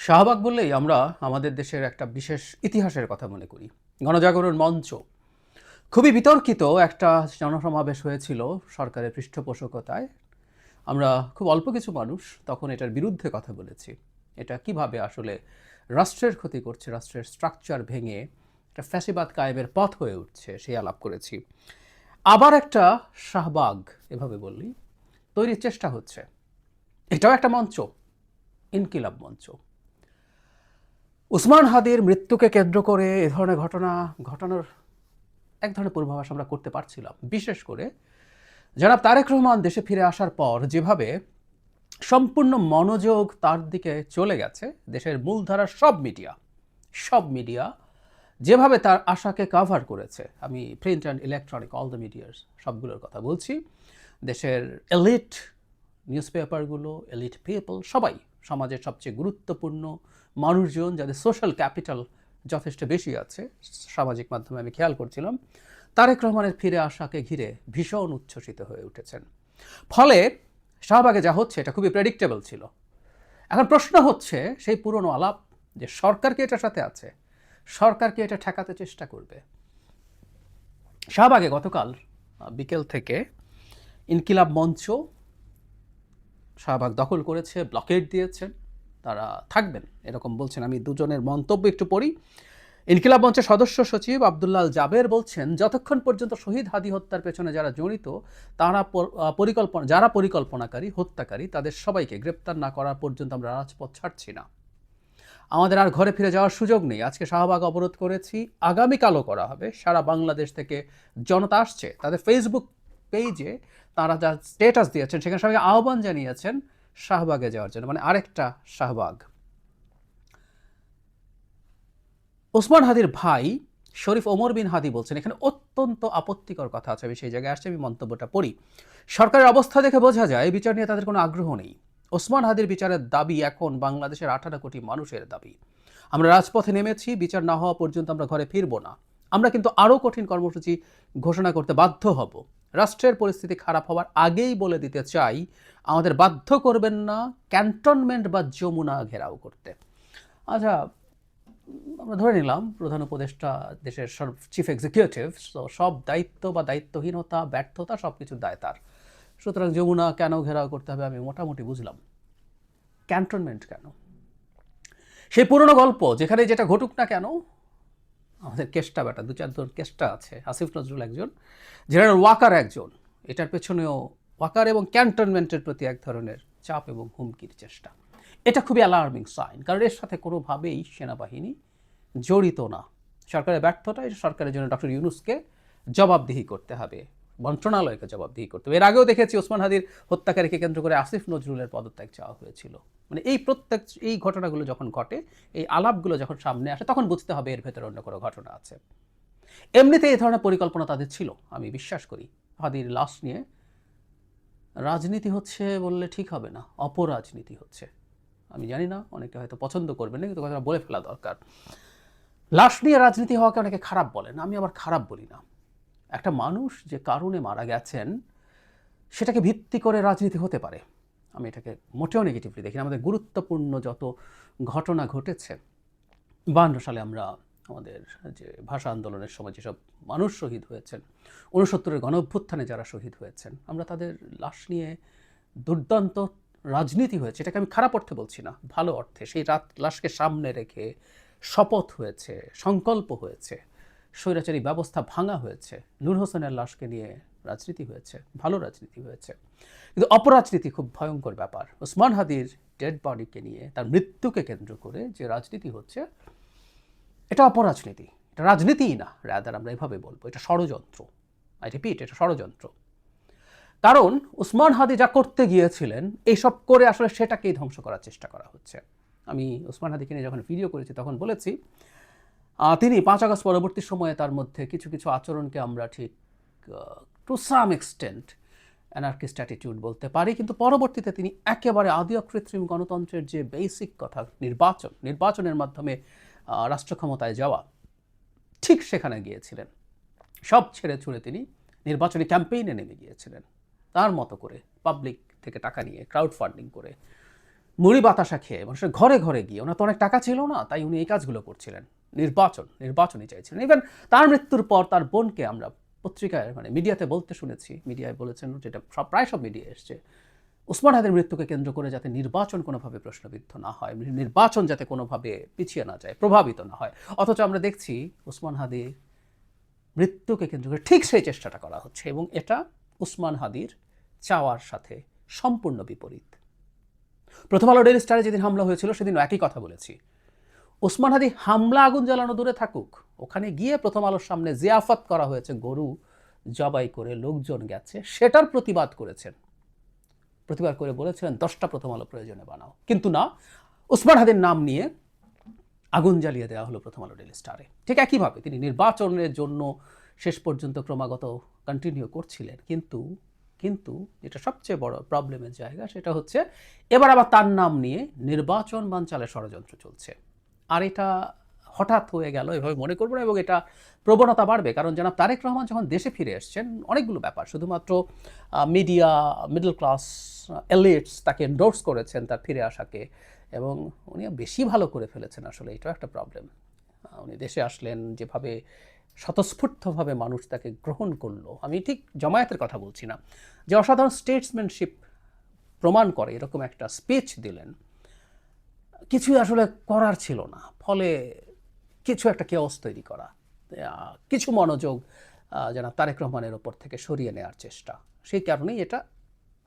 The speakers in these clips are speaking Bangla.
শাহবাগ বললেই আমরা আমাদের দেশের একটা বিশেষ ইতিহাসের কথা মনে করি। গণজাগরণ মঞ্চ খুবই বিতর্কিত একটা জনসমাবেশ হয়েছিল সরকারের পৃষ্ঠপোষকতায়। আমরা খুব অল্প কিছু মানুষ তখন এটার বিরুদ্ধে কথা বলেছি। এটা কিভাবে আসলে রাষ্ট্রের ক্ষতি করছে, রাষ্ট্রের স্ট্রাকচার ভেঙে একটা ফ্যাসিবাদ কায়েমের পথ হয়ে উঠছে, সেই আলাপ করেছি। আবার একটা শাহবাগ এভাবে বললি তৈরির চেষ্টা হচ্ছে। এটাও একটা মঞ্চ, ইনকিলাব মঞ্চ। উসমান হাদির মৃত্যুকে কেন্দ্র করে এ ধরনের ঘটনা ঘটানোর এক ধরনের পূর্বাভাস আমরা করতে পারছিলাম। বিশেষ করে জনাব তারেক রহমান দেশে ফিরে আসার পর যেভাবে সম্পূর্ণ মনোযোগ তার দিকে চলে গেছে, দেশের মূলধারার সব মিডিয়া যেভাবে তার আশাকে কাভার করেছে, আমি print and electronic all the মিডিয়ার সবগুলোর কথা বলছি। দেশের এলিট নিউজ পেপারগুলো, এলিট পিপল, সবাই, সমাজের সবচেয়ে গুরুত্বপূর্ণ মানুষজন যাদের সোশ্যাল ক্যাপিটাল যথেষ্ট বেশি আছে, সামাজিক মাধ্যমে আমি খেয়াল করছিলাম, তারেক রহমানের ফিরে আসাকে ঘিরে ভীষণ উচ্ছ্বসিত হয়ে উঠেছেন। ফলে শাহবাগে যা হচ্ছে এটা খুবই প্রেডিক্টেবল ছিল। এখন প্রশ্ন হচ্ছে সেই পুরনো আলাপ, যে সরকার কি এটার সাথে আছে, সরকার কি এটা ঠেকাতে চেষ্টা করবে। শাহবাগে গতকাল বিকেল থেকে ইনকিলাব মঞ্চ শাহবাগ দখল করেছে, ব্লকেড দিয়েছেন, তারা থাকবেন এরকম বলছেন। আমি দুজনের মন্তব্য একটু পড়ি। ইনকিলাব মঞ্চের সদস্য সচিব আব্দুল্লাহ জাবের বলছেন, যতক্ষণ পর্যন্ত শহীদ হাদি হত্যার পেছনে যারা জড়িত, যারা পরিকল্পনাকারী, হত্যাকারী, তাদের সবাইকে গ্রেপ্তার না করা পর্যন্ত আমরা রাজপথ ছাড়ছি না। আমাদের আর ঘরে ফিরে যাওয়ার সুযোগ নেই। আজকে শাহবাগ অবরোধ করেছি, আগামীকালও করা হবে। সারা বাংলাদেশ থেকে জনতা আসছে। তাদের ফেসবুক পেজে তারা যা স্ট্যাটাস দিয়েছেন সেখানে সবাইকে আহ্বান জানিয়েছেন শাহবাগে যাওয়ার জন্য, মানে আরেকটা শাহবাগ। ওসমান হাদির ভাই শরীফ ওমর বিন হাদি বলছেন, এখানে অত্যন্ত আপত্তিকর কথা আছে, আমি সেই জায়গায় আসছি, আমি মন্তব্যটা পড়ি। সরকারের অবস্থা দেখে বোঝা যায় বিচার নিয়ে তাদের কোনো আগ্রহ নেই। ওসমান হাদির বিচারের দাবি এখন বাংলাদেশের 18 কোটি মানুষের দাবি। আমরা রাজপথে নেমেছি, বিচার না হওয়া পর্যন্ত আমরা ঘরে ফিরব না। আমরা কিন্তু আরও কঠিন কর্মসূচি ঘোষণা করতে বাধ্য হব। রাষ্ট্রের পরিস্থিতি খারাপ হওয়ার আগেই বলে দিতে চাই, আমাদের বাধ্য করবেন না ক্যান্টনমেন্ট বা যমুনা ঘেরাও করতে। আচ্ছা, আমরা ধরে নিলাম প্রধান উপদেষ্টা দেশের চিফ এক্সিকিউটিভ, তো সব দায়িত্ব বা দায়িত্বহীনতা, ব্যর্থতা সব কিছুর দায় তার। সুতরাং যমুনা কেন ঘেরাও করতে হবে আমি মোটামুটি বুঝলাম। ক্যান্টনমেন্ট কেন? সেই পুরনো গল্প, যেখানে যেটা ঘটুক না কেন, আমাদের কেষ্টা বেটা, 2-4 জন কেষ্টা আছে, আসিফ নজরুল একজন, জেনারেল ওয়াকার একজন, এটার পেছনেও ওয়াকার এবং ক্যান্টনমেন্টের প্রতি এক ধরনের চাপ এবং হুমকির চেষ্টা। এটা খুবই অ্যালার্মিং সাইন, কারণ এর সাথে কোনোভাবেই সেনাবাহিনী জড়িত না। সরকারের ব্যর্থতা, এটা সরকারের জন্য ডক্টর ইউনূসকে জবাবদিহি করতে হবে, মন্ত্রণালয়কে জবাবদিহি করতে হবে। এর আগেও দেখেছি ওসমান হাদির হত্যাকারীকে কেন্দ্র করে আসিফ নজরুলের পদত্যাগ চাওয়া হয়েছিল। মানে এই ঘটনাগুলো যখন ঘটে, এই আলাপগুলো যখন সামনে আসে, তখন বুঝতে হবে এর ভেতরে অন্য কোনো ঘটনা আছে। এমনিতে এই ধরনের পরিকল্পনা তাদের ছিল, আমি বিশ্বাস করি। হাদির লাশ নিয়ে রাজনীতি হচ্ছে বললে ঠিক হবে না, অপরাজনীতি হচ্ছে। আমি জানি না, অনেকে হয়তো পছন্দ করবেন না, কিন্তু কথাটা বলে ফেলা দরকার। লাশ নিয়ে রাজনীতি হওয়াকে অনেকে খারাপ বলেন, আমি আবার খারাপ বলি না। একটা মানুষ যে কারণে মারা গেছেন সেটাকে ভিত্তি করে রাজনীতি হতে পারে, আমি এটাকে মোটেও নেগেটিভলি দেখি না। আমাদের গুরুত্বপূর্ণ যত ঘটনা ঘটেছে, 52 সালে আমরা আমাদের যে ভাষা আন্দোলনের সময় যেসব মানুষ শহীদ হয়েছেন, 69-এর গণঅভ্যুত্থানে যারা শহীদ হয়েছেন, আমরা তাদের লাশ নিয়ে দুর্দান্ত রাজনীতি হয়েছে, এটাকে আমি খারাপ অর্থে বলছি না, ভালো অর্থে। সেই লাশকে সামনে রেখে শপথ হয়েছে, সংকল্প হয়েছে, স্বৈরাচারী ব্যবস্থা ভাঙা হয়েছে, নূর হোসেনের লাশকে নিয়ে রাজনীতি হয়েছে, ভালো রাজনীতি হয়েছে। কিন্তু অপরাজনীতি খুব ভয়ঙ্কর ব্যাপার। ওসমান হাদির ডেড বডিকে নিয়ে, তার মৃত্যুকে কেন্দ্র করে যে রাজনীতি হচ্ছে, এটা অপরাজনীতি, এটা রাজনীতিই না, রাদার আমরা এভাবে বলবো এটা ষড়যন্ত্র। আই রিপিট, এটা ষড়যন্ত্র। কারণ ওসমান হাদি যা করতে গিয়েছিলেন, এইসব করে আসলে সেটাকেই ধ্বংস করার চেষ্টা করা হচ্ছে। আমি ওসমান হাদিকে নিয়ে যখন ভিডিও করেছি তখন বলেছি, তিনি 5 আগস্ট পরবর্তী সময়ে তার মধ্যে কিছু কিছু আচরণকে আমরা ঠিক to some extent anarchist attitude বলতে পারি, কিন্তু পরবর্তীতে তিনি একেবারে আদি অকৃত্রিম গণতন্ত্রের যে বেসিক কথা, নির্বাচনের মাধ্যমে রাষ্ট্র ক্ষমতায় যাওয়া, ঠিক সেখানে গিয়েছিলেন। সব ছেড়ে ছুড়ে তিনি নির্বাচনী ক্যাম্পেইনে নেমে গিয়েছিলেন, তার মতো করে পাবলিক থেকে টাকা নিয়ে, ক্রাউড ফান্ডিং করে। মুড়ি বাতাসা খেয়ে মানুষের ঘরে ঘরে গিয়ে, ওনার তো অনেক টাকা ছিল না, তাই উনি এই কাজগুলো করছিলেন। নির্বাচনই চাইছিলেন। ইভেন তার মৃত্যুর পর তার বোনকে আমরা পত্রিকায় মিডিয়াতে বলতে শুনেছি, মিডিয়ায় বলেছেন, যেটা প্রায় সব মিডিয়ায় এসছে, ওসমান হাদির মৃত্যুকে কেন্দ্র করে যাতে নির্বাচন কোনোভাবে প্রশ্নবিদ্ধ না হয়, নির্বাচন যাতে কোনোভাবে পিছিয়ে না যায়, প্রভাবিত না হয়। অথচ আমরা দেখছি ওসমান হাদির মৃত্যুকে কেন্দ্র করে ঠিক সেই চেষ্টাটা করা হচ্ছে, এবং এটা ওসমান হাদির চাওয়ার সাথে সম্পূর্ণ বিপরীত। প্রথম আলো ডেইলি স্টারে যেদিন হামলা হয়েছিল সেদিন একই কথা বলেছি। ওসমান হাদি হামলা আগুন জ্বালানো দূরে থাকুক, ওখানে গিয়ে প্রথম আলোর সামনে জিয়াফত করা হয়েছে, গরু জবাই করে লোকজন গেছে, সেটার প্রতিবাদ করেছেন। প্রতিবাদ করে বলেছিলেন 10টা প্রথম আলো প্রয়োজনে বানাও, কিন্তু না, ওসমান হাদির নাম নিয়ে আগুন জ্বালিয়ে দেওয়া হলো প্রথম আলো ডেইলি স্টারে। ঠিক একইভাবে তিনি নির্বাচনের জন্য শেষ পর্যন্ত ক্রমাগত কন্টিনিউ করছিলেন, কিন্তু যেটা সবচেয়ে বড় প্রবলেমের জায়গা সেটা হচ্ছে এবার আবার তার নাম নিয়ে নির্বাচন বানচালের ষড়যন্ত্র চলছে। আর এটা হঠাৎ হয়ে গেল এভাবে মনে করবো না, এবং এটা প্রবণতা বাড়বে, কারণ জনাব তারেক রহমান যখন দেশে ফিরে এসছেন, অনেকগুলো ব্যাপার, শুধুমাত্র মিডিয়া, মিডল ক্লাস, এলিটস তাকে এন্ডোর্স করেছেন তার ফিরে আসাকে, এবং উনি বেশি ভালো করে ফেলেছেন। আসলে এটাও একটা প্রবলেম। উনি দেশে আসলেন, যেভাবে স্বতঃস্ফূর্তভাবে মানুষ তাকে গ্রহণ করলো, আমি ঠিক জামায়াতের কথা বলছি না, যে অসাধারণ স্টেটসম্যানশিপ প্রমাণ করে এরকম একটা স্পিচ দিলেন, কিছুই আসলে করার ছিল না, ফলে কিছু একটা কেওস তৈরি করা, কিছু মনোযোগ যেন তারেক রহমানের ওপর থেকে সরিয়ে নেওয়ার চেষ্টা, সেই কারণেই এটা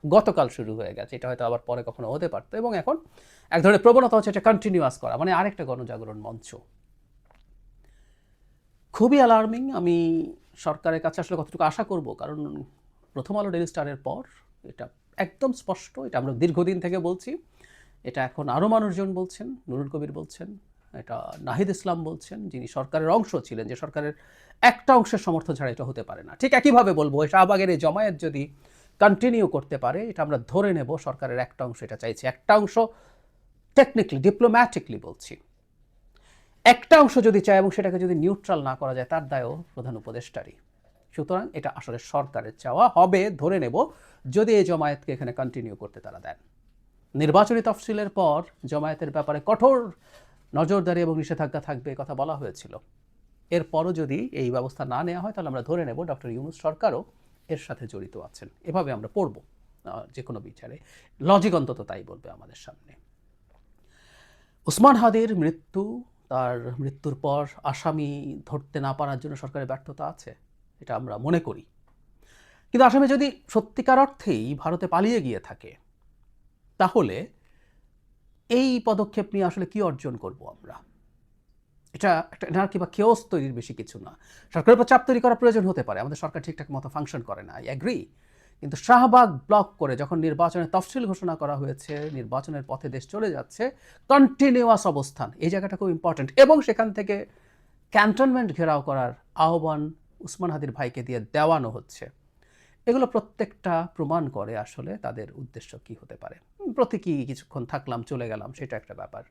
গতকাল শুরু হয়ে গেছে। এটা হয়তো আবার পরে কখনো হতে পারতো, এবং এখন এক ধরনের প্রবণতা হচ্ছে এটা কন্টিনিউয়াস করা, মানে আরেকটা গণজাগরণ মঞ্চ। খুবই অ্যালার্মিং। আমি সরকারের কাছে আসলে কতটুকু আশা করব, কারণ প্রথম আলো ডেইলি স্টারের পর এটা একদম স্পষ্ট, এটা আমরা দীর্ঘদিন থেকে বলছি, এটা এখন আরও মানুষজন বলছেন, নুরুল কবির বলছেন, এটা নাহিদ ইসলাম বলছেন, যিনি সরকারের অংশ ছিলেন, যে সরকারের একটা অংশের সমর্থন ছাড়া এটা হতে পারে না। ঠিক একইভাবে বলবো, শাহবাগের এই জমায়েত যদি কন্টিনিউ করতে পারে, এটা আমরা ধরে নেব সরকারের একটা অংশ এটা চাইছে, একটা অংশ টেকনিক্যালি, ডিপ্লোম্যাটিকলি বলছি, একটা অংশ যদি চায় এবং সেটাকে যদি নিউট্রাল না করা যায়, তার দায়ও প্রধান উপদেষ্টারই। সুতরাং এটা আসলে সরকারের চাওয়া হবে, ধরে নেব, যদি এই জমায়েতকে এখানে কন্টিনিউ করতে তারা দেন। নির্বাচনী তফসিলের পর জমায়েতের ব্যাপারে কঠোর নজরদারি এবং নিষেধাজ্ঞা থাকবে, কথা বলা হয়েছিল। এরপরও যদি এই ব্যবস্থা না নেওয়া হয়, তাহলে আমরা ধরে নেব ডক্টর ইউনূস সরকারও এর সাথে জড়িত আছেন। এভাবে আমরা পড়ব যে কোনো বিচারে, লজিক অন্তত তাই বলবে আমাদের সামনে। ওসমান হাদির মৃত্যু, তার মৃত্যুর পর আসামি ধরতে না পারার জন্য সরকারের ব্যর্থতা আছে, এটা আমরা মনে করি। কিন্তু আসামি যদি সত্যিকার অর্থেই ভারতে পালিয়ে গিয়ে থাকে, তাহলে এই পদক্ষেপ নিয়ে আসলে কি অর্জন করব আমরা? এটা একটা এনার্কি বা কেওস তৈরির বেশি কিছু না। সরকারের উপর চাপ তৈরি করা প্রয়োজন হতে পারে, আমাদের সরকার ঠিকঠাক মতো ফাংশন করে না, আই অ্যাগ্রি। কিন্তু শাহবাগ ব্লক করে যখন নির্বাচনের তফসিল ঘোষণা করা হয়েছে, নির্বাচনের পথে দেশ চলে যাচ্ছে, কন্টিনিউয়াস অবস্থান, এই জায়গাটা খুব ইম্পর্টেন্ট, এবং সেখান থেকে ক্যান্টনমেন্ট ঘেরাও করার আহ্বান ওসমান হাদির ভাইকে দিয়ে দেওয়ানো হচ্ছে। এগুলো প্রত্যেকটা প্রমাণ করে আসলে তাদের উদ্দেশ্য কি হতে পারে। প্রতীকী কিছুক্ষণ থাকলাম, চলে গেলাম, সেটা একটা ব্যাপার,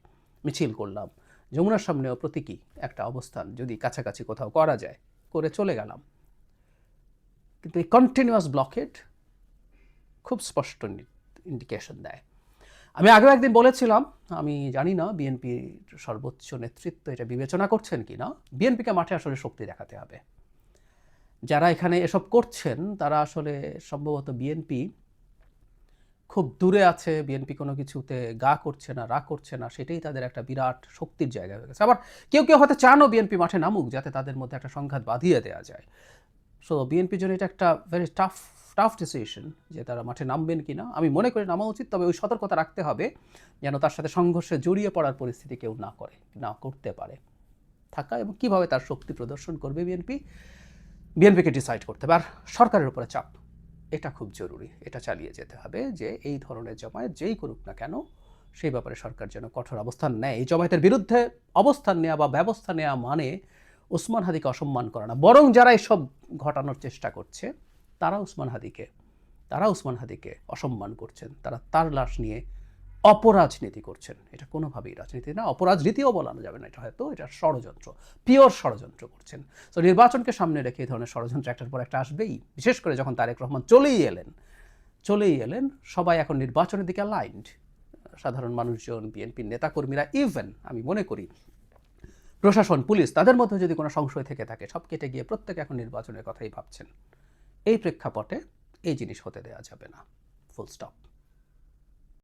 মিছিল করলাম, যমুনার সামনেও প্রতীকী একটা অবস্থান যদি কাছাকাছি কোথাও করা যায়, করে চলে গেলাম। কিন্তু এই কন্টিনিউয়াস ব্লকেড খুব স্পষ্ট ইন্ডিকেশন দেয়। আমি আগেও একদিন বলেছিলাম, আমি জানি না বিএনপির সর্বোচ্চ নেতৃত্ব এটা বিবেচনা করছেন কি না, বিএনপিকে মাঠে আসলে শক্তি দেখাতে হবে। যারা এখানে এসব করছেন তারা আসলে সম্ভবত বিএনপি খুব দূরে আছে, বিএনপি কোনো কিছুতে গা করছে না, রা করছে না, সেটাই তাদের একটা বিরাট শক্তির জায়গা হয়ে গেছে। আবার কেউ কেউ হয়তো চানও বিএনপি মাঠে নামুক, যাতে তাদের মধ্যে একটা সংঘাত বাঁধিয়ে দেওয়া যায়। সো বিএনপির জন্য এটা একটা ভেরি টাফ ডিসিশন যে তারা মাঠে নামবেন কি না। আমি মনে করি নামা উচিত, তবে ওই সতর্কতা রাখতে হবে যেন তার সাথে সংঘর্ষে জড়িয়ে পড়ার পরিস্থিতি কেউ না করতে পারে থাকা, এবং কীভাবে তার শক্তি প্রদর্শন করবে বিএনপিকে ডিসাইড করতে হবে। আর সরকারের উপরে চাপ, এটা খুব জরুরি, এটা চালিয়ে যেতে হবে যে এই ধরনের জমায়েত যেই করুক না কেন, সেই ব্যাপারে সরকার যেন কঠোর অবস্থান নেয়। এই জমায়েতের বিরুদ্ধে অবস্থান নেওয়া বা ব্যবস্থা নেওয়া মানে ওসমান হাদিকে অসম্মান করা না, বরং যারা এসব ঘটানোর চেষ্টা করছে তারা ওসমান হাদিকে অসম্মান করছেন, তারা তার লাশ নিয়ে অপরাজনীতি করছেন। এটা কোনোভাবেই রাজনীতি না, অপরাজনীতিও বলানো যাবে না, এটা ষড়যন্ত্র, পিওর ষড়যন্ত্র করছেন। তো নির্বাচনকে সামনে রেখে এই ধরনের ষড়যন্ত্র একটার পর একটা আসবেই, বিশেষ করে যখন তারেক রহমান চলেই এলেন, সবাই এখন নির্বাচনের দিকে লাইন্ড। সাধারণ মানুষজন, বিএনপির নেতাকর্মীরা, ইভেন আমি মনে করি প্রশাসন, পুলিশ, তাদের মধ্যে যদি কোনো সংশয় থেকে থাকে সব কেটে গিয়ে প্রত্যেকে এখন নির্বাচনের কথাই ভাবছেন। এই প্রেক্ষাপটে এই জিনিস হতে দেওয়া যাবে না। Full stop.